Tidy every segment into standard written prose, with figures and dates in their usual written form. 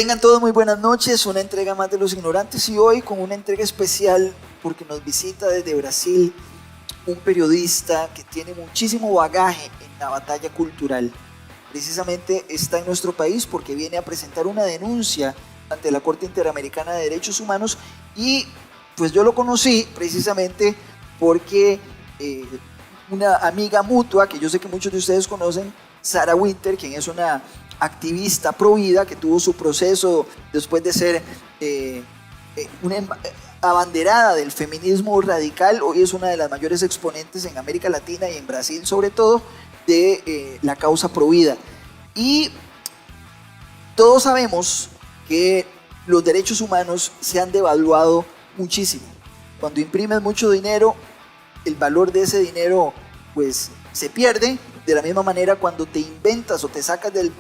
Tengan todos muy buenas noches, una entrega más de Los Ignorantes y hoy con una entrega especial porque nos visita desde Brasil un periodista que tiene muchísimo bagaje en la batalla cultural. Precisamente está en nuestro país porque viene a presentar una denuncia ante la Corte Interamericana de Derechos Humanos y pues yo lo conocí precisamente porque una amiga mutua que yo sé que muchos de ustedes conocen, Sarah Winter, quien es una activista pro vida que tuvo su proceso después de ser una abanderada del feminismo radical, hoy es una de las mayores exponentes en América Latina y en Brasil sobre todo de la causa pro vida. Y todos sabemos que los derechos humanos se han devaluado muchísimo. Cuando imprimes mucho dinero, el valor de ese dinero pues se pierde. De la misma manera, cuando te inventas o te sacas de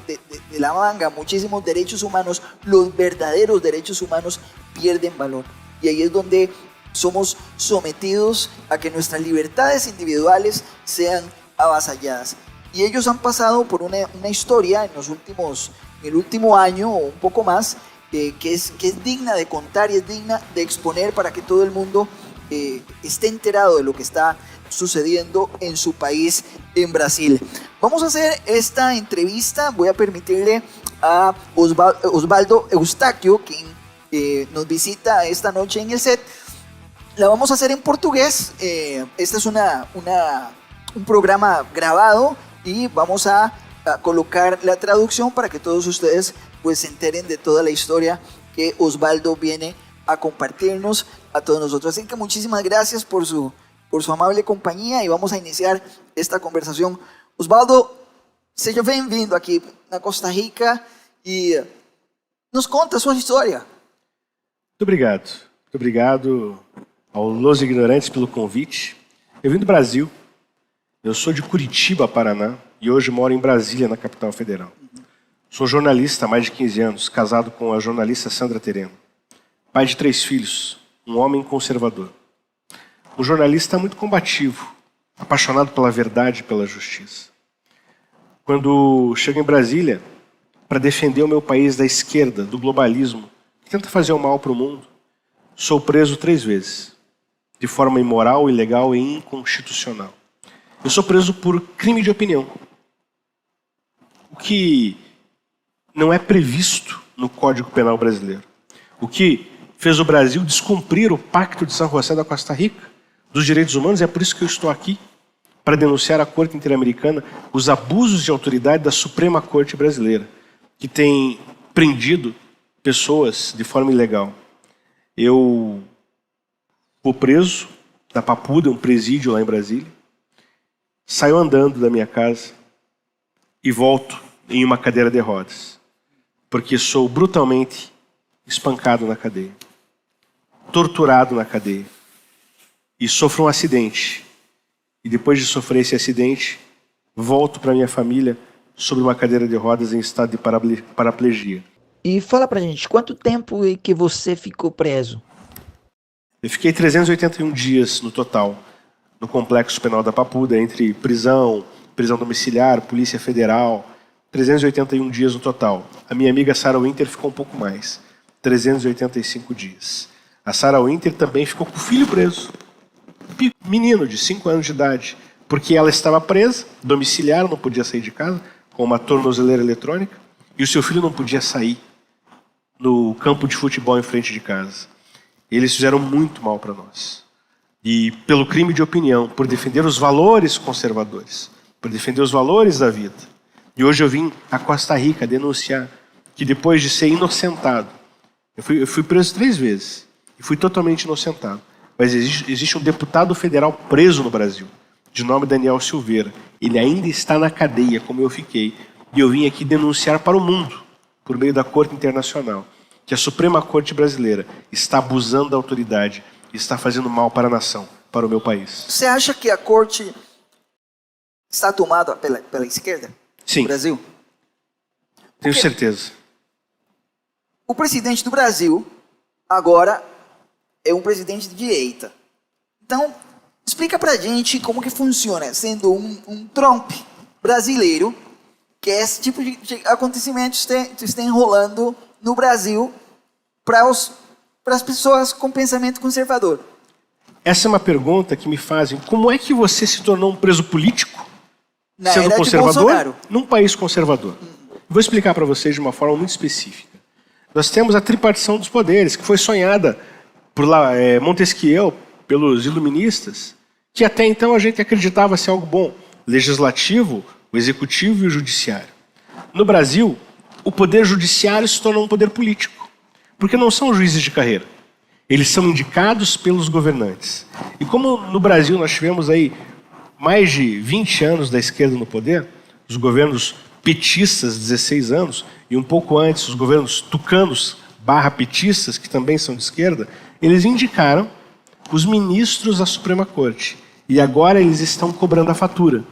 la manga muchísimos derechos humanos, los verdaderos derechos humanos pierden valor. Y ahí es donde somos sometidos a que nuestras libertades individuales sean avasalladas. Y ellos han pasado por una historia en el último año o un poco más, que es digna de contar y es digna de exponer para que todo el mundo esté enterado de lo que está sucediendo en su país, en Brasil. Vamos a hacer esta entrevista, voy a permitirle a Osvaldo Eustaquio, quien nos visita esta noche en el set. La vamos a hacer en portugués, este es un programa grabado y vamos a colocar la traducción para que todos ustedes pues se enteren de toda la historia que Osvaldo viene a compartirnos a todos nosotros. Así que muchísimas gracias por su amable compañía y vamos a iniciar esta conversación. Osvaldo, seja bem-vindo aqui na Costa Rica e nos conta a sua história. Muito obrigado. Muito obrigado ao Los Ignorantes pelo convite. Eu vim do Brasil. Eu sou de Curitiba, Paraná, e hoje moro em Brasília, na capital federal. Sou jornalista há mais de 15 anos, casado com a jornalista Sandra Tereno. Pai de 3 filhos, um homem conservador. Um jornalista muito combativo, apaixonado pela verdade e pela justiça. Quando chego em Brasília, para defender o meu país da esquerda, do globalismo, que tenta fazer o mal para o mundo, sou preso 3 vezes, de forma imoral, ilegal e inconstitucional. Eu sou preso por crime de opinião, o que não é previsto no Código Penal brasileiro. O que fez o Brasil descumprir o Pacto de São José da Costa Rica dos direitos humanos, é por isso que eu estou aqui, para denunciar à Corte Interamericana os abusos de autoridade da Suprema Corte Brasileira, que tem prendido pessoas de forma ilegal. Eu fui preso na Papuda, um presídio lá em Brasília, saio andando da minha casa e volto em uma cadeira de rodas, porque sou brutalmente espancado na cadeia, torturado na cadeia, e sofro um acidente. E depois de sofrer esse acidente, volto para minha família sobre uma cadeira de rodas em estado de paraplegia. E fala pra gente, quanto tempo que você ficou preso? Eu fiquei 381 dias no total, no Complexo Penal da Papuda, entre prisão domiciliar, Polícia Federal, 381 dias no total. A minha amiga Sarah Winter ficou um pouco mais, 385 dias. A Sarah Winter também ficou com o filho preso, menino de 5 anos de idade, porque ela estava presa, domiciliar, não podia sair de casa, com uma tornozeleira eletrônica, e o seu filho não podia sair no campo de futebol em frente de casa. Eles fizeram muito mal para nós. E pelo crime de opinião, por defender os valores conservadores, por defender os valores da vida. E hoje eu vim a Costa Rica denunciar que depois de ser inocentado, eu fui preso 3 vezes, e fui totalmente inocentado. Mas existe um deputado federal preso no Brasil, de nome Daniel Silveira. Ele ainda está na cadeia, como eu fiquei. E eu vim aqui denunciar para o mundo, por meio da Corte Internacional, que a Suprema Corte Brasileira está abusando da autoridade e está fazendo mal para a nação, para o meu país. Você acha que a Corte está tomada pela esquerda? Sim. No Brasil? Tenho certeza. O presidente do Brasil, agora, é um presidente de direita. Então, explica pra gente como que funciona, sendo um Trump brasileiro, que esse tipo de acontecimentos está enrolando no Brasil para as pessoas com pensamento conservador? Essa é uma pergunta que me fazem. Como é que você se tornou um preso político, Na sendo era de conservador, Bolsonaro. num país conservador? Vou explicar para vocês de uma forma muito específica. Nós temos a tripartição dos poderes, que foi sonhada por Montesquieu, pelos iluministas, que até então a gente acreditava ser algo bom. Legislativo, o executivo e o judiciário. No Brasil, o poder judiciário se tornou um poder político, porque não são juízes de carreira. Eles são indicados pelos governantes. E como no Brasil nós tivemos aí mais de 20 anos da esquerda no poder, os governos petistas, 16 anos, e um pouco antes os governos tucanos / petistas, que também são de esquerda, eles indicaram os ministros da Suprema Corte. E agora eles estão cobrando a fatura.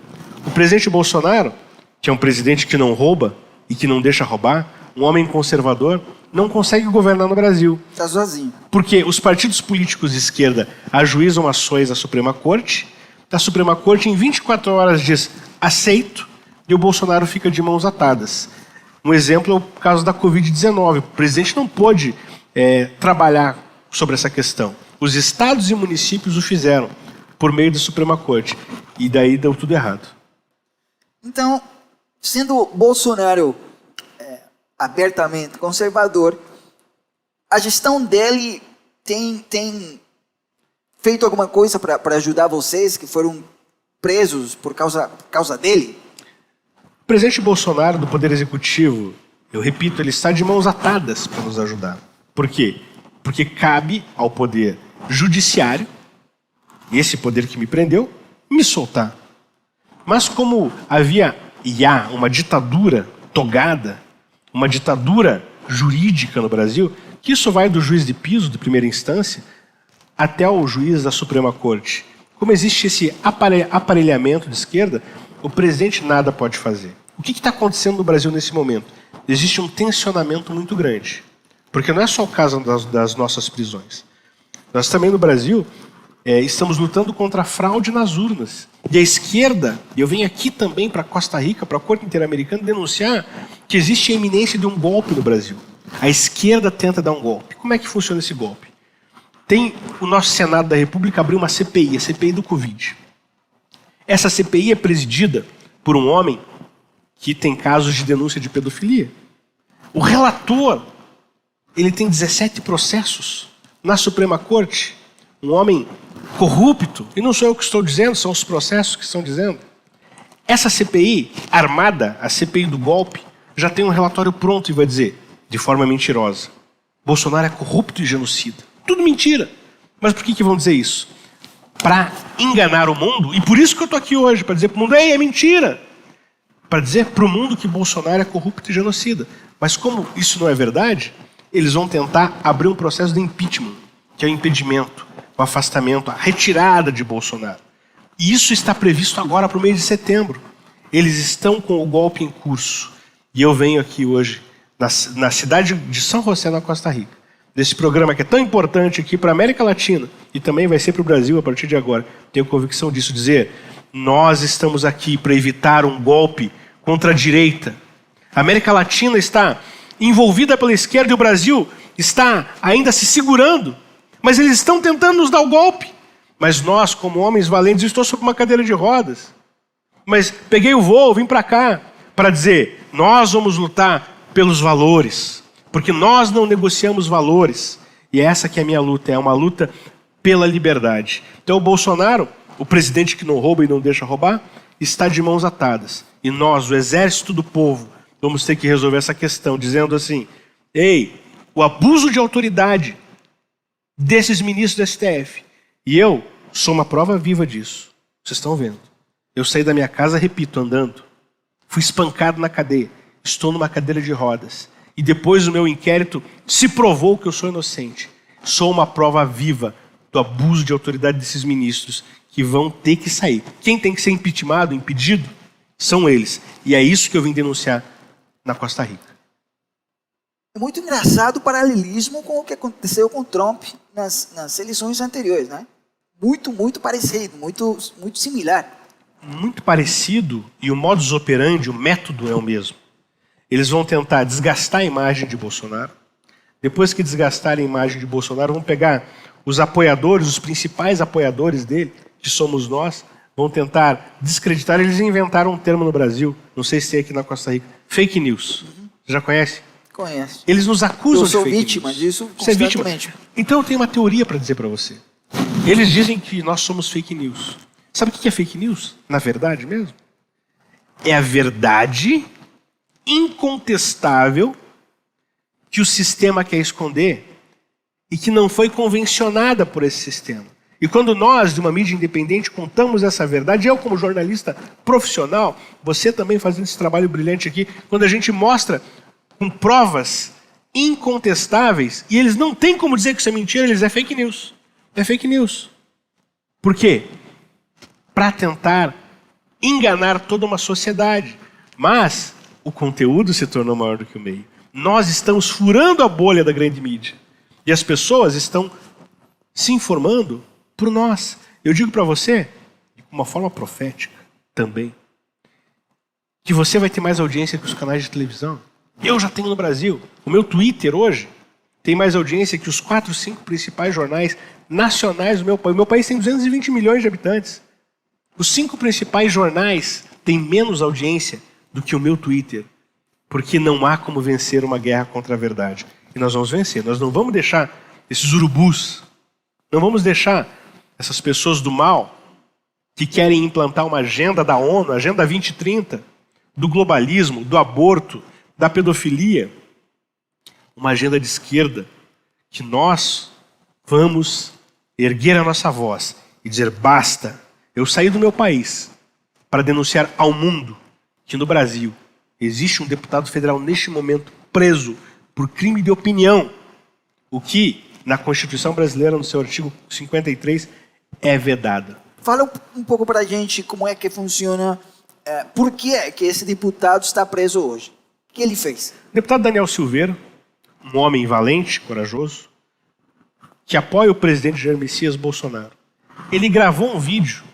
O presidente Bolsonaro, que é um presidente que não rouba e que não deixa roubar, um homem conservador, não consegue governar no Brasil. Está sozinho. Porque os partidos políticos de esquerda ajuizam ações à Suprema Corte, a Suprema Corte em 24 horas diz aceito, e o Bolsonaro fica de mãos atadas. Um exemplo é o caso da Covid-19. O presidente não pôde trabalhar sobre essa questão. Os estados e municípios o fizeram por meio da Suprema Corte. E daí deu tudo errado. Então, sendo Bolsonaro abertamente conservador, a gestão dele tem feito alguma coisa para ajudar vocês que foram presos por causa dele? O presidente Bolsonaro, do Poder Executivo, eu repito, ele está de mãos atadas para nos ajudar. Por quê? Porque cabe ao Poder Judiciário, esse poder que me prendeu, me soltar. Mas como havia e há uma ditadura togada, uma ditadura jurídica no Brasil, que isso vai do juiz de piso, de primeira instância, até o juiz da Suprema Corte. Como existe esse aparelhamento de esquerda, o presidente nada pode fazer. O que está acontecendo no Brasil nesse momento? Existe um tensionamento muito grande. Porque não é só o caso das nossas prisões. Nós também no Brasil estamos lutando contra a fraude nas urnas. E a esquerda, e eu venho aqui também para Costa Rica, para a Corte Interamericana, denunciar que existe a iminência de um golpe no Brasil. A esquerda tenta dar um golpe. Como é que funciona esse golpe? Tem o nosso Senado da República abriu uma CPI, a CPI do Covid. Essa CPI é presidida por um homem que tem casos de denúncia de pedofilia. O relator, ele tem 17 processos na Suprema Corte. Um homem corrupto, e não sou eu que estou dizendo, são os processos que estão dizendo. Essa CPI armada, a CPI do golpe, já tem um relatório pronto e vai dizer, de forma mentirosa, Bolsonaro é corrupto e genocida. Tudo mentira. Mas por que vão dizer isso? Para enganar o mundo, e por isso que eu estou aqui hoje, para dizer para o mundo, ei, é mentira. Para dizer para o mundo que Bolsonaro é corrupto e genocida. Mas como isso não é verdade, eles vão tentar abrir um processo de impeachment, que é o impedimento, o afastamento, a retirada de Bolsonaro. E isso está previsto agora para o mês de setembro. Eles estão com o golpe em curso. E eu venho aqui hoje, na cidade de São José, na Costa Rica, desse programa que é tão importante aqui para a América Latina e também vai ser para o Brasil a partir de agora. Tenho convicção disso, dizer, nós estamos aqui para evitar um golpe contra a direita. A América Latina está envolvida pela esquerda e o Brasil está ainda se segurando, mas eles estão tentando nos dar o golpe. Mas nós, como homens valentes, estou sobre uma cadeira de rodas. Mas peguei o voo, vim para cá para dizer, nós vamos lutar pelos valores, porque nós não negociamos valores. E essa que é a minha luta, é uma luta pela liberdade. Então o Bolsonaro, o presidente que não rouba e não deixa roubar, está de mãos atadas. E nós, o exército do povo, vamos ter que resolver essa questão, dizendo assim, ei, o abuso de autoridade desses ministros do STF, e eu sou uma prova viva disso. Vocês estão vendo. Eu saí da minha casa, repito, andando. Fui espancado na cadeia. Estou numa cadeira de rodas. E depois do meu inquérito, se provou que eu sou inocente. Sou uma prova viva do abuso de autoridade desses ministros que vão ter que sair. Quem tem que ser impeachmentado, impedido, são eles. E é isso que eu vim denunciar na Costa Rica. É muito engraçado o paralelismo com o que aconteceu com Trump nas eleições anteriores, né? Muito parecido, muito similar. Muito parecido, e o modus operandi, o método é o mesmo. Eles vão tentar desgastar a imagem de Bolsonaro, depois que desgastarem a imagem de Bolsonaro, vão pegar os apoiadores, os principais apoiadores dele, que somos nós, vão tentar descreditar. Eles inventaram um termo no Brasil, não sei se tem aqui na Costa Rica, fake news. Você já conhece? Conheço. Eles nos acusam de fake news. Eu sou vítima disso constantemente. Então eu tenho uma teoria para dizer para você. Eles dizem que nós somos fake news. Sabe o que é fake news? Na verdade mesmo? É a verdade incontestável que o sistema quer esconder e que não foi convencionada por esse sistema. E quando nós, de uma mídia independente, contamos essa verdade, eu como jornalista profissional, você também fazendo esse trabalho brilhante aqui, quando a gente mostra com provas incontestáveis, e eles não têm como dizer que isso é mentira, eles é fake news. É fake news. Por quê? Para tentar enganar toda uma sociedade. Mas o conteúdo se tornou maior do que o meio. Nós estamos furando a bolha da grande mídia. E as pessoas estão se informando por nós. Eu digo para você, de uma forma profética também, que você vai ter mais audiência que os canais de televisão. Eu já tenho no Brasil. O meu Twitter hoje tem mais audiência que os 4, 5 principais jornais nacionais do meu país. O meu país tem 220 milhões de habitantes. Os 5 principais jornais têm menos audiência do que o meu Twitter. Porque não há como vencer uma guerra contra a verdade. E nós vamos vencer. Nós não vamos deixar esses urubus, não vamos deixar essas pessoas do mal que querem implantar uma agenda da ONU, agenda 2030, do globalismo, do aborto, da pedofilia, uma agenda de esquerda, que nós vamos erguer a nossa voz e dizer basta. Eu saí do meu país para denunciar ao mundo que no Brasil existe um deputado federal neste momento preso por crime de opinião, o que na Constituição brasileira, no seu artigo 53, é vedado. Fala um pouco para a gente como é que funciona, por que é que esse deputado está preso hoje? O que ele fez? O deputado Daniel Silveira, um homem valente, corajoso, que apoia o presidente Jair Messias Bolsonaro. Ele gravou um vídeo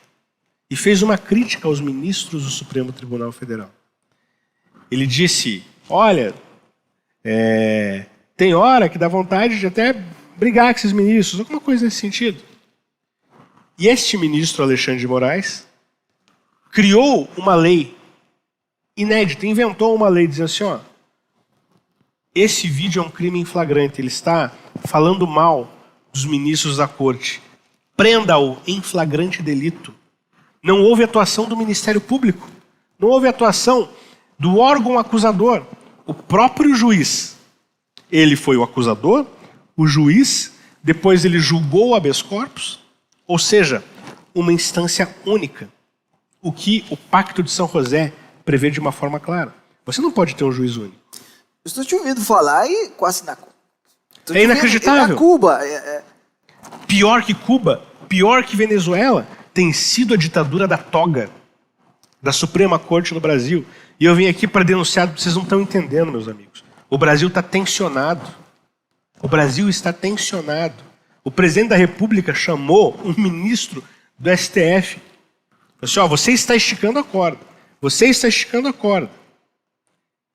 e fez uma crítica aos ministros do Supremo Tribunal Federal. Ele disse, olha, tem hora que dá vontade de até brigar com esses ministros, alguma coisa nesse sentido. E este ministro, Alexandre de Moraes, criou uma lei inédita, inventou uma lei dizendo assim, ó, esse vídeo é um crime em flagrante, ele está falando mal dos ministros da corte. Prenda-o em flagrante delito. Não houve atuação do Ministério Público, não houve atuação do órgão acusador, o próprio juiz. Ele foi o acusador, o juiz, depois ele julgou o habeas corpus, ou seja, uma instância única. O que o Pacto de São José prevê de uma forma clara. Você não pode ter um juiz único. Eu estou te ouvindo falar e quase na... É inacreditável. Na Cuba. Pior que Cuba, pior que Venezuela, tem sido a ditadura da toga, da Suprema Corte no Brasil. E eu vim aqui para denunciar, vocês não estão entendendo, meus amigos. O Brasil está tensionado. O Brasil está tensionado. O presidente da República chamou um ministro do STF. Falou assim, ó, você está esticando a corda. Você está esticando a corda.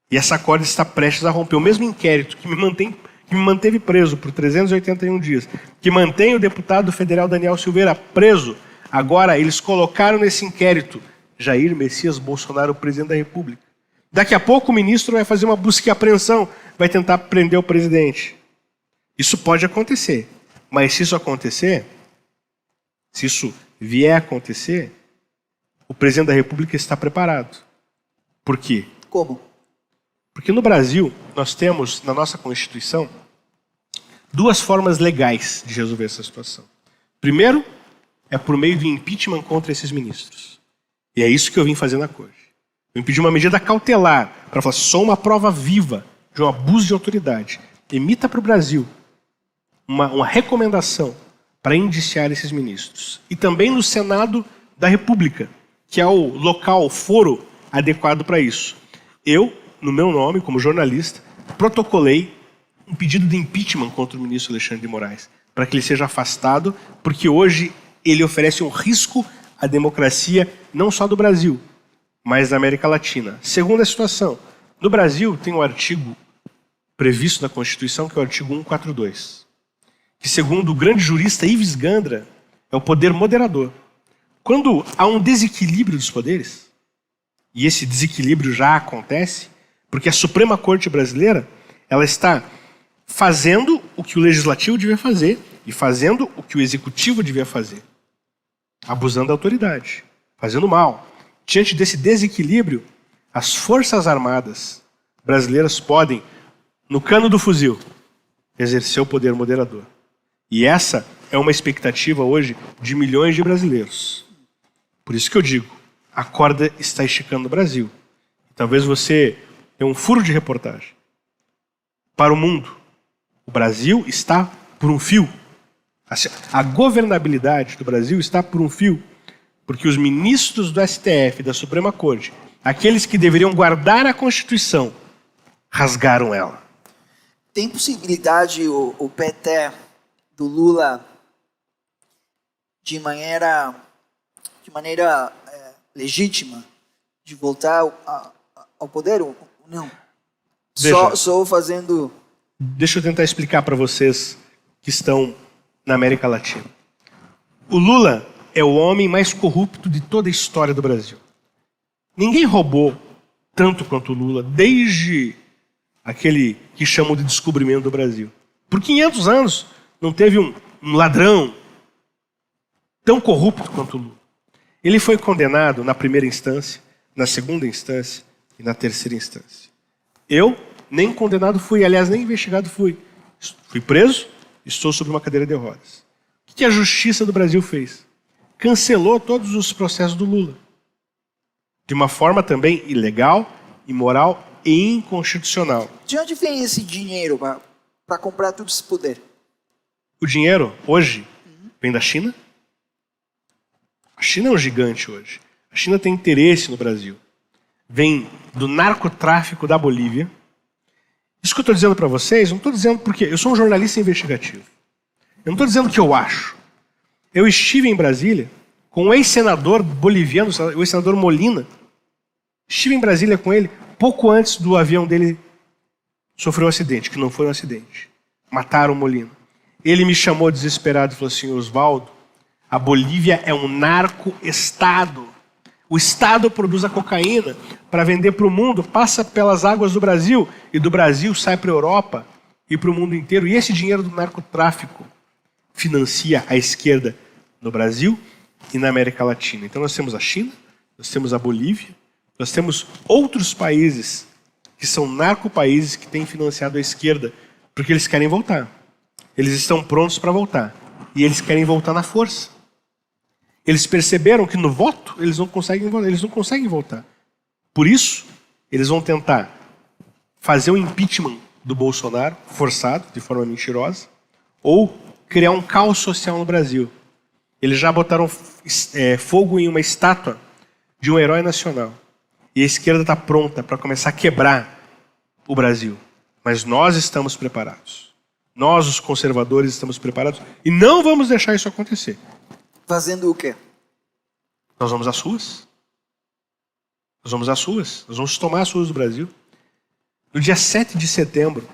E essa corda está prestes a romper. O mesmo inquérito que me manteve preso por 381 dias, que mantém o deputado federal Daniel Silveira preso, agora eles colocaram nesse inquérito Jair Messias Bolsonaro, o presidente da República. Daqui a pouco o ministro vai fazer uma busca e apreensão, vai tentar prender o presidente. Isso pode acontecer. Mas se isso acontecer, se isso vier a acontecer, o presidente da República está preparado. Por quê? Como? Porque no Brasil, nós temos, na nossa Constituição, 2 formas legais de resolver essa situação. Primeiro, é por meio do impeachment contra esses ministros. E é isso que eu vim fazer na Corte. Eu pedi uma medida cautelar para falar, só uma prova viva de um abuso de autoridade. Emita para o Brasil uma recomendação para indiciar esses ministros. E também no Senado da República, que é o local, o foro adequado para isso. Eu, no meu nome, como jornalista, protocolei um pedido de impeachment contra o ministro Alexandre de Moraes, para que ele seja afastado, porque hoje ele oferece um risco à democracia, não só do Brasil, mas da América Latina. Segunda situação, no Brasil tem um artigo previsto na Constituição, que é o artigo 142, que, segundo o grande jurista Ives Gandra, é o poder moderador. Quando há um desequilíbrio dos poderes, e esse desequilíbrio já acontece, porque a Suprema Corte brasileira ela está fazendo o que o Legislativo devia fazer e fazendo o que o Executivo devia fazer, abusando da autoridade, fazendo mal. Diante desse desequilíbrio, as Forças Armadas brasileiras podem, no cano do fuzil, exercer o poder moderador. E essa é uma expectativa hoje de milhões de brasileiros. Por isso que eu digo, a corda está esticando no Brasil. Talvez você tenha um furo de reportagem. Para o mundo, o Brasil está por um fio. A governabilidade do Brasil está por um fio, porque os ministros do STF, da Suprema Corte, aqueles que deveriam guardar a Constituição, rasgaram ela. Tem possibilidade o PT do Lula de maneira legítima de voltar ao poder ou não? Só fazendo... Deixa eu tentar explicar para vocês que estão na América Latina. O Lula é o homem mais corrupto de toda a história do Brasil. Ninguém roubou tanto quanto o Lula desde aquele que chamam de descobrimento do Brasil. Por 500 anos não teve um ladrão tão corrupto quanto o Lula. Ele foi condenado na primeira instância, na segunda instância e na terceira instância. Eu nem condenado fui, aliás, nem investigado fui. Fui preso, estou sobre uma cadeira de rodas. O que a Justiça do Brasil fez? Cancelou todos os processos do Lula. De uma forma também ilegal, imoral e inconstitucional. De onde vem esse dinheiro para comprar todo esse poder? O dinheiro, hoje, vem da China. A China é um gigante hoje. A China tem interesse no Brasil. Vem do narcotráfico da Bolívia. Isso que eu estou dizendo para vocês, não estou dizendo porque eu sou um jornalista investigativo. Eu não estou dizendo que eu acho. Eu estive em Brasília com um ex-senador boliviano, o ex-senador Molina. Estive em Brasília com ele pouco antes do avião dele sofrer um acidente, que não foi um acidente. Mataram o Molina. Ele me chamou desesperado e falou assim: Oswaldo, a Bolívia é um narco-estado. O Estado produz a cocaína para vender para o mundo, passa pelas águas do Brasil, e do Brasil sai para a Europa e para o mundo inteiro. E esse dinheiro do narcotráfico financia a esquerda no Brasil e na América Latina. Então nós temos a China, nós temos a Bolívia, nós temos outros países que são narcopaíses que têm financiado a esquerda porque eles querem voltar. Eles estão prontos para voltar. E eles querem voltar na força. Eles perceberam que no voto eles não conseguem voltar. Por isso, eles vão tentar fazer um impeachment do Bolsonaro, forçado, de forma mentirosa, ou criar um caos social no Brasil. Eles já botaram fogo em uma estátua de um herói nacional. E a esquerda está pronta para começar a quebrar o Brasil. Mas nós estamos preparados. Nós, os conservadores, estamos preparados e não vamos deixar isso acontecer. Fazendo o quê? Nós vamos às ruas. Nós vamos às ruas. Nós vamos tomar as ruas do Brasil. No dia 7 de setembro,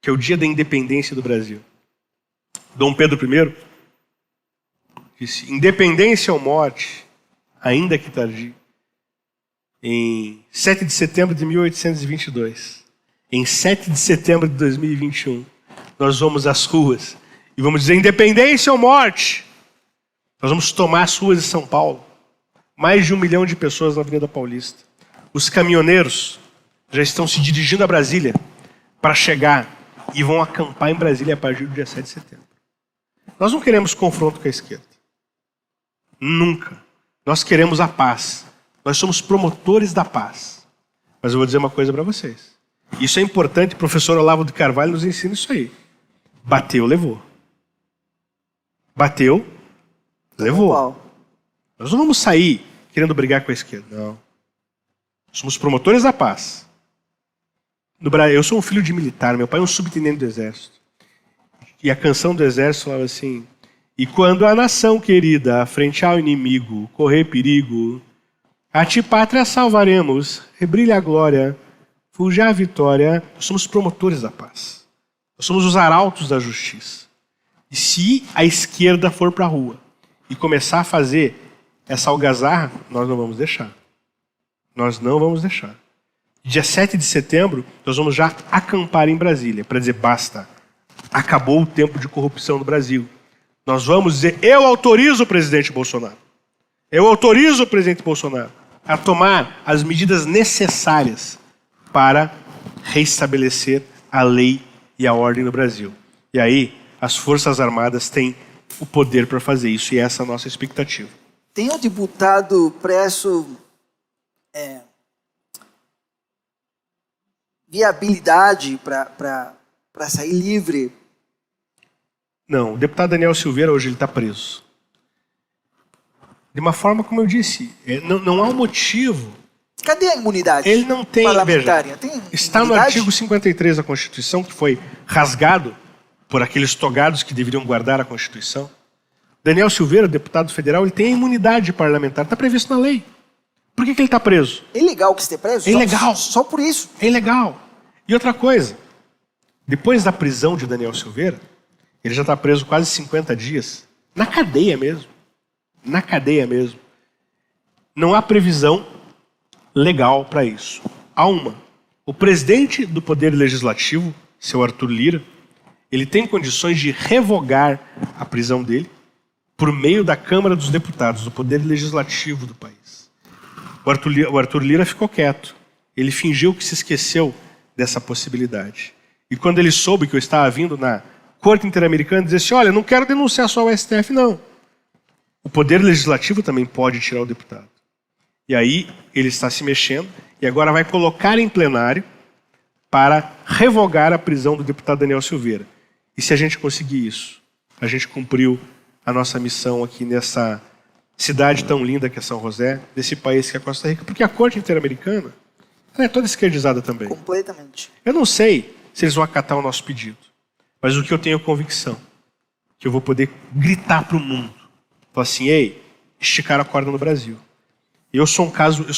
que é o dia da independência do Brasil, Dom Pedro I disse: independência ou morte, ainda que tardio. Em 7 de setembro de 1822, em 7 de setembro de 2021, nós vamos às ruas e vamos dizer independência ou morte. Nós vamos tomar as ruas de São Paulo. Mais de 1 milhão de pessoas na Avenida Paulista. Os caminhoneiros já estão se dirigindo a Brasília para chegar e vão acampar em Brasília a partir do dia 7 de setembro. Nós não queremos confronto com a esquerda. Nunca. Nós queremos a paz. Nós somos promotores da paz. Mas eu vou dizer uma coisa para vocês. Isso é importante, o professor Olavo de Carvalho nos ensina isso aí. Bateu, levou. Bateu, levou. Nós não vamos sair querendo brigar com a esquerda, não. Somos promotores da paz. No Brasil, eu sou um filho de militar, meu pai é um subtenente do exército. E a canção do exército falava assim: e quando a nação querida, frente ao inimigo, correr perigo, a ti pátria salvaremos, rebrilha a glória, Forjar a vitória, nós somos promotores da paz. Nós somos os arautos da justiça. E se a esquerda for para a rua e começar a fazer essa algazarra, nós não vamos deixar. Nós não vamos deixar. Dia 7 de setembro, nós vamos já acampar em Brasília para dizer basta. Acabou o tempo de corrupção no Brasil. Nós vamos dizer, eu autorizo o presidente Bolsonaro. Eu autorizo o presidente Bolsonaro a tomar as medidas necessárias para reestabelecer a lei e a ordem no Brasil. E aí, as Forças Armadas têm o poder para fazer isso, e essa é a nossa expectativa. Tem um deputado preso viabilidade para sair livre? Não, o deputado Daniel Silveira hoje ele está preso. De uma forma, como eu disse, não há um motivo. Cadê a imunidade? Ele não tem, veja, tem está no artigo 53 da Constituição, que foi rasgado por aqueles togados que deveriam guardar a Constituição. Daniel Silveira, deputado federal, ele tem a imunidade parlamentar, está previsto na lei. Por que ele está preso? É ilegal que esteja preso? É ilegal. Só por isso? É ilegal. E outra coisa, depois da prisão de Daniel Silveira, ele já está preso quase 50 dias, na cadeia mesmo. Na cadeia mesmo. Não há previsão legal para isso. Há uma. O presidente do Poder Legislativo, seu Arthur Lira, ele tem condições de revogar a prisão dele por meio da Câmara dos Deputados, do Poder Legislativo do país. O Arthur Lira ficou quieto. Ele fingiu que se esqueceu dessa possibilidade. E quando ele soube que eu estava vindo na Corte Interamericana, disse assim, olha, não quero denunciar só o STF, não. O Poder Legislativo também pode tirar o deputado. E aí ele está se mexendo e agora vai colocar em plenário para revogar a prisão do deputado Daniel Silveira. E se a gente conseguir isso, a gente cumpriu a nossa missão aqui nessa cidade tão linda que é São José, desse país que é Costa Rica, porque a Corte Interamericana ela é toda esquerdizada também. Completamente. Eu não sei se eles vão acatar o nosso pedido, mas o que eu tenho é convicção, que eu vou poder gritar para o mundo, falar assim, ei, esticaram a corda no Brasil. Eu sou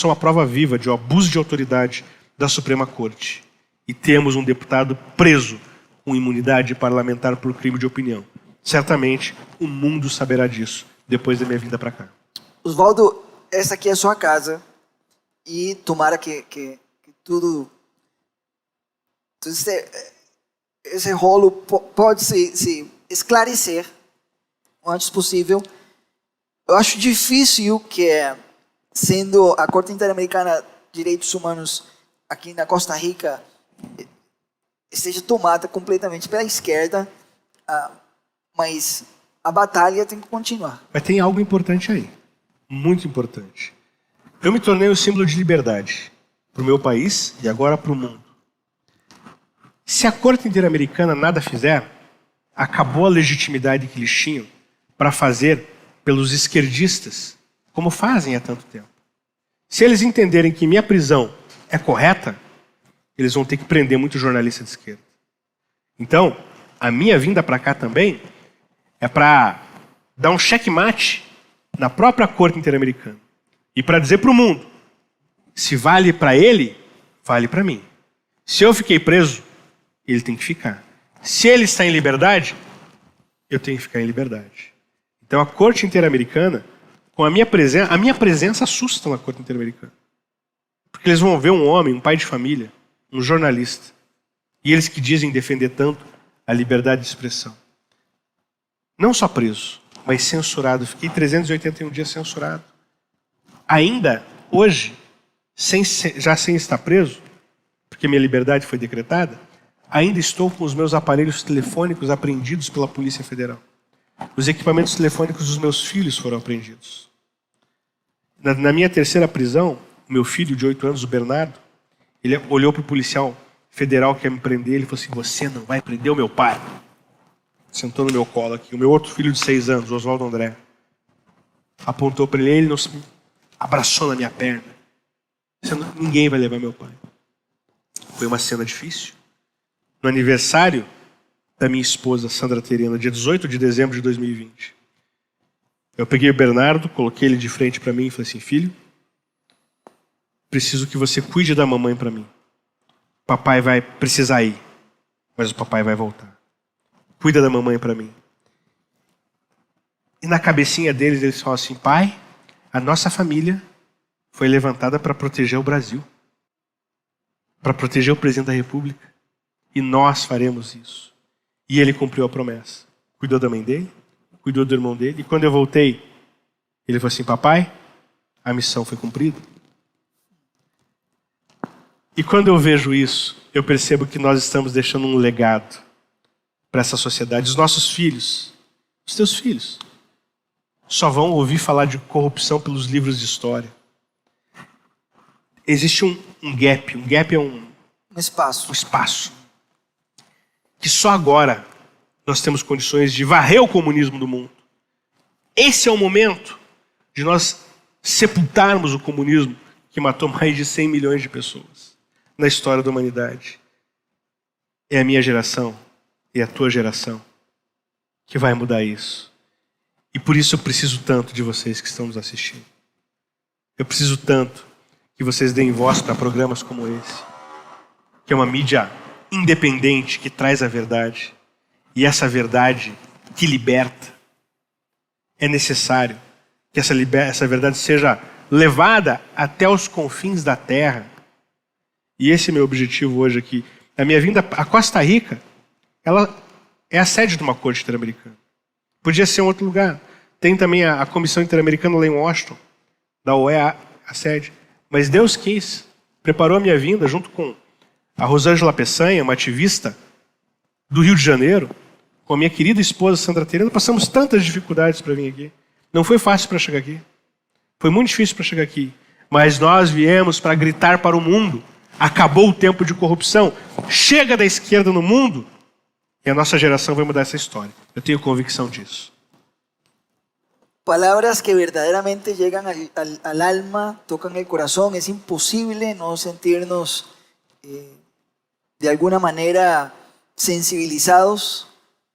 uma prova viva de abuso de autoridade da Suprema Corte. E temos um deputado preso com imunidade parlamentar por crime de opinião. Certamente o mundo saberá disso depois da minha vinda para cá. Oswaldo, essa aqui é a sua casa e tomara que tudo esse rolo pode se esclarecer o antes possível. Eu acho difícil que sendo a Corte Interamericana de Direitos Humanos aqui na Costa Rica esteja tomada completamente pela esquerda, mas a batalha tem que continuar. Mas tem algo importante aí, muito importante. Eu me tornei um símbolo de liberdade para o meu país e agora para o mundo. Se a Corte Interamericana nada fizer, acabou a legitimidade que eles tinham para fazer pelos esquerdistas, como fazem há tanto tempo. Se eles entenderem que minha prisão é correta, eles vão ter que prender muito jornalista de esquerda. Então, a minha vinda para cá também é para dar um checkmate na própria Corte Interamericana e para dizer para o mundo, se vale para ele, vale para mim. Se eu fiquei preso, ele tem que ficar. Se ele está em liberdade, eu tenho que ficar em liberdade. Então a Corte Interamericana, com a minha presença assusta na Corte Interamericana. Porque eles vão ver um homem, um pai de família, um jornalista, e eles que dizem defender tanto a liberdade de expressão. Não só preso, mas censurado. Fiquei 381 dias censurado. Ainda hoje, já sem estar preso, porque minha liberdade foi decretada, ainda estou com os meus aparelhos telefônicos apreendidos pela Polícia Federal. Os equipamentos telefônicos dos meus filhos foram apreendidos. Na minha terceira prisão, meu filho de 8 anos, o Bernardo, ele olhou para o policial federal que ia me prender, ele falou assim, você não vai prender o meu pai. Sentou no meu colo aqui. O meu outro filho de 6 anos, Oswaldo André, apontou para ele não se abraçou na minha perna. Ninguém vai levar meu pai. Foi uma cena difícil. No aniversário da minha esposa, Sandra Terena, dia 18 de dezembro de 2020. Eu peguei o Bernardo, coloquei ele de frente para mim e falei assim, filho, preciso que você cuide da mamãe para mim. papai vai precisar ir, mas o papai vai voltar. Cuida da mamãe para mim. E na cabecinha deles, eles falam assim: pai, a nossa família foi levantada para proteger o Brasil, para proteger o presidente da República, e nós faremos isso. E ele cumpriu a promessa. Cuidou da mãe dele, cuidou do irmão dele, e quando eu voltei, ele falou assim: papai, a missão foi cumprida. E quando eu vejo isso, eu percebo que nós estamos deixando um legado para essa sociedade. Os nossos filhos, os teus filhos, só vão ouvir falar de corrupção pelos livros de história. Existe um gap. Um gap é um espaço. Um espaço. Que só agora nós temos condições de varrer o comunismo do mundo. Esse é o momento de nós sepultarmos o comunismo que matou mais de 100 milhões de pessoas na história da humanidade. É a minha geração e a tua geração que vai mudar isso. E por isso eu preciso tanto de vocês que estão nos assistindo. Eu preciso tanto que vocês deem voz para programas como esse, que é uma mídia independente que traz a verdade. E essa verdade que liberta. É necessário que essa verdade seja levada até os confins da terra. E esse é meu objetivo hoje aqui. A minha vinda a Costa Rica, ela é a sede de uma corte interamericana. Podia ser em outro lugar. Tem também a Comissão Interamericana lá em Washington, da OEA, a sede. Mas Deus quis, preparou a minha vinda junto com a Rosângela Peçanha, uma ativista do Rio de Janeiro, com a minha querida esposa Sandra Terena. Passamos tantas dificuldades para vir aqui. Não foi fácil para chegar aqui. Foi muito difícil para chegar aqui. Mas nós viemos para gritar para o mundo: acabou o tempo de corrupção. Chega da esquerda no mundo. E a nossa geração vai mudar essa história. Eu tenho convicção disso. Palabras que verdaderamente llegan al alma, tocan el corazón. Es imposible no sentirnos de alguna manera sensibilizados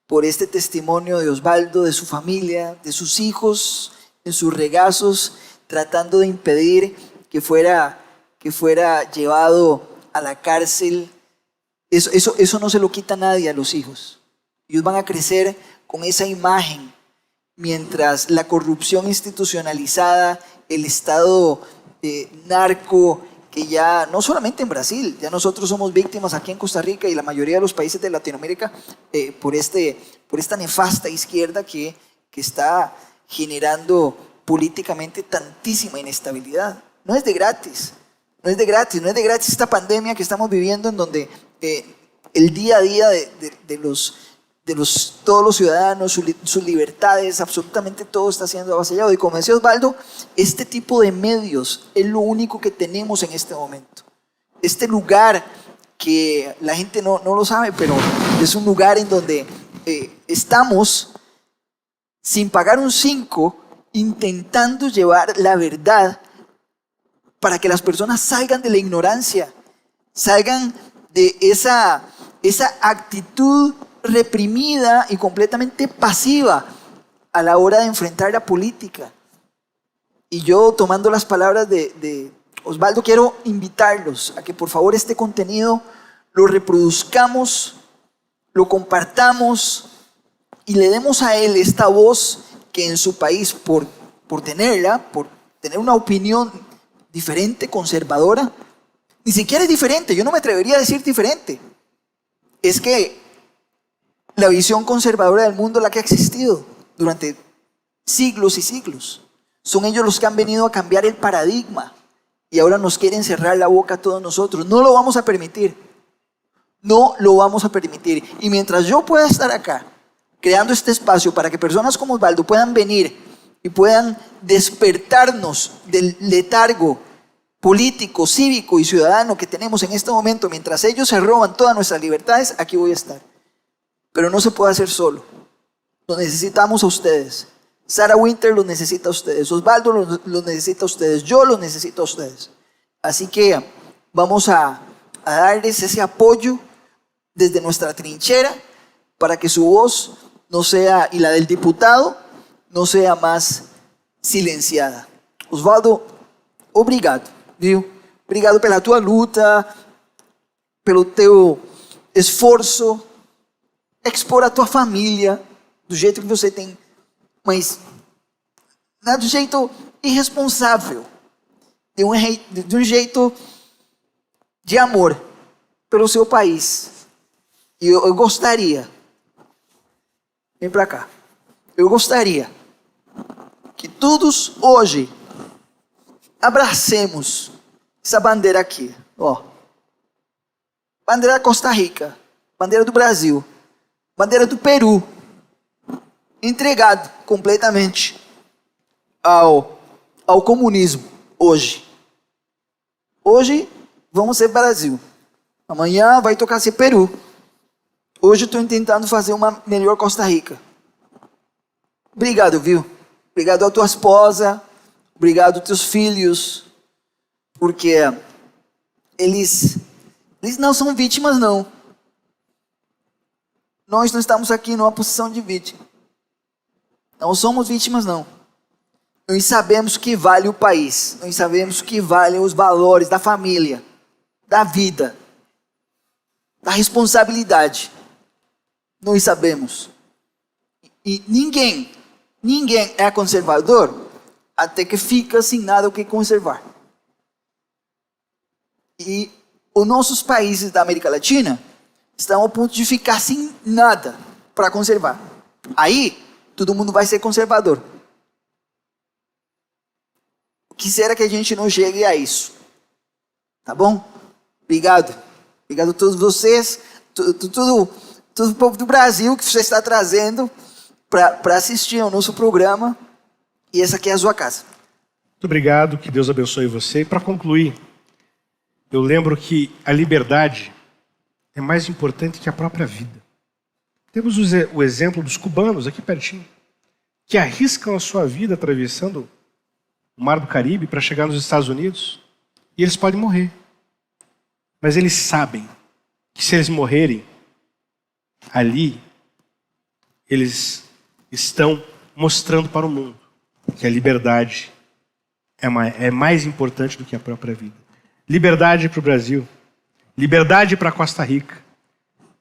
por este testimonio de Osvaldo, de su familia, de sus hijos, en sus regazos, tratando de impedir que fuera llevado a la cárcel. Eso no se lo quita nadie a los hijos. Ellos van a crecer con esa imagen, mientras la corrupción institucionalizada, el Estado narco, que ya no solamente en Brasil, ya nosotros somos víctimas aquí en Costa Rica y la mayoría de los países de Latinoamérica por esta nefasta izquierda que está generando políticamente tantísima inestabilidad. No es de gratis. No es de gratis esta pandemia que estamos viviendo, en donde el día a día de todos los ciudadanos, sus libertades, absolutamente todo está siendo avasallado. Y como decía Osvaldo, este tipo de medios es lo único que tenemos en este momento. Este lugar que la gente no lo sabe, pero es un lugar en donde estamos sin pagar un 5, intentando llevar la verdad para que las personas salgan de la ignorancia, salgan de esa actitud reprimida y completamente pasiva a la hora de enfrentar la política. Y yo, tomando las palabras de Osvaldo, quiero invitarlos a que por favor este contenido lo reproduzcamos, lo compartamos y le demos a él esta voz que en su país, por tenerla, por tener una opinión diferente, conservadora, ni siquiera es diferente. Yo no me atrevería a decir diferente. Es que la visión conservadora del mundo es la que ha existido durante siglos y siglos. Son ellos los que han venido a cambiar el paradigma y ahora nos quieren cerrar la boca a todos nosotros. No lo vamos a permitir. No lo vamos a permitir. Y mientras yo pueda estar acá, creando este espacio para que personas como Osvaldo puedan venir y puedan despertarnos del letargo político, cívico y ciudadano que tenemos en este momento, mientras ellos se roban todas nuestras libertades, aquí voy a estar. Pero no se puede hacer solo. Los necesitamos a ustedes. Sarah Winter los necesita a ustedes. Osvaldo los necesita a ustedes. Yo los necesito a ustedes. Así que vamos a darles ese apoyo desde nuestra trinchera para que su voz no sea, y la del diputado, no sea más silenciada. Osvaldo, obrigado, viu? Obrigado pela tua luta, pelo teu esforço, expor a tua família do jeito que você tem, mas não é do jeito irresponsável, de um jeito de amor pelo seu país. E eu gostaria, vem pra cá, eu gostaria que todos hoje abracemos essa bandeira aqui, ó. Bandeira da Costa Rica, bandeira do Brasil, bandeira do Peru, entregado completamente ao comunismo hoje. Hoje vamos ser Brasil, amanhã vai tocar ser Peru. Hoje estou tentando fazer uma melhor Costa Rica. Obrigado, viu? Obrigado à tua esposa, obrigado aos teus filhos, porque eles não são vítimas, não. Nós não estamos aqui numa posição de vítima. Não somos vítimas, não. Nós sabemos o que vale o país. Nós sabemos o que valem os valores da família, da vida, da responsabilidade. Nós sabemos. E ninguém é conservador até que fica sem nada o que conservar. E os nossos países da América Latina estão ao ponto de ficar sem nada para conservar. Aí, todo mundo vai ser conservador. Quisera que a gente não chegue a isso. Tá bom? Obrigado. Obrigado a todos vocês, todo o povo do Brasil que você está trazendo para assistir ao nosso programa. E essa aqui é a sua casa. Muito obrigado, que Deus abençoe você. E para concluir, eu lembro que a liberdade é mais importante que a própria vida. Temos o exemplo dos cubanos aqui pertinho, que arriscam a sua vida atravessando o Mar do Caribe para chegar nos Estados Unidos, e eles podem morrer. Mas eles sabem que se eles morrerem ali, eles estão mostrando para o mundo que a liberdade é mais importante do que a própria vida. Liberdade para o Brasil, liberdade para Costa Rica,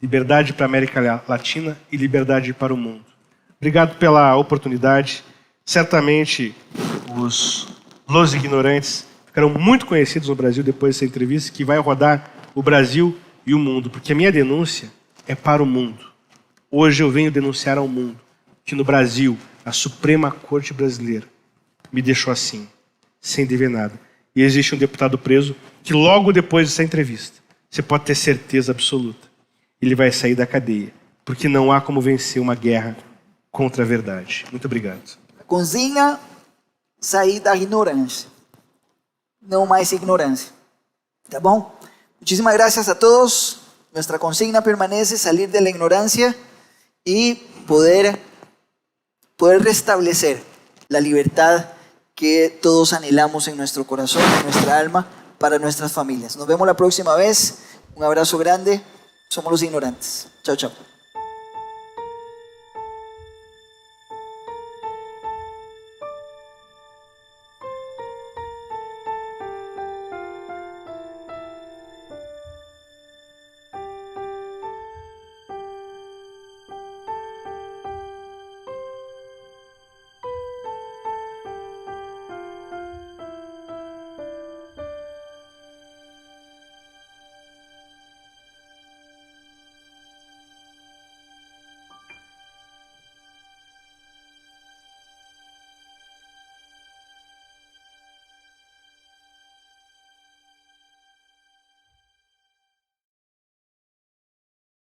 liberdade para a América Latina e liberdade para o mundo. Obrigado pela oportunidade. Certamente os ignorantes ficarão muito conhecidos no Brasil depois dessa entrevista, que vai rodar o Brasil e o mundo, porque a minha denúncia é para o mundo. Hoje eu venho denunciar ao mundo que no Brasil a Suprema Corte Brasileira me deixou assim, sem dever nada. E existe um deputado preso que logo depois dessa entrevista, você pode ter certeza absoluta, ele vai sair da cadeia, porque não há como vencer uma guerra contra a verdade. Muito obrigado. A consigna, sair da ignorância. Não mais ignorância. Tá bom? Muchísimas gracias a todos. Nuestra consigna permanece salir de la ignorancia y poder restablecer la libertad que todos anhelamos en nuestro corazón, en nuestra alma, para nuestras familias. Nos vemos la próxima vez. Un abrazo grande. Somos los ignorantes. Chao, chao.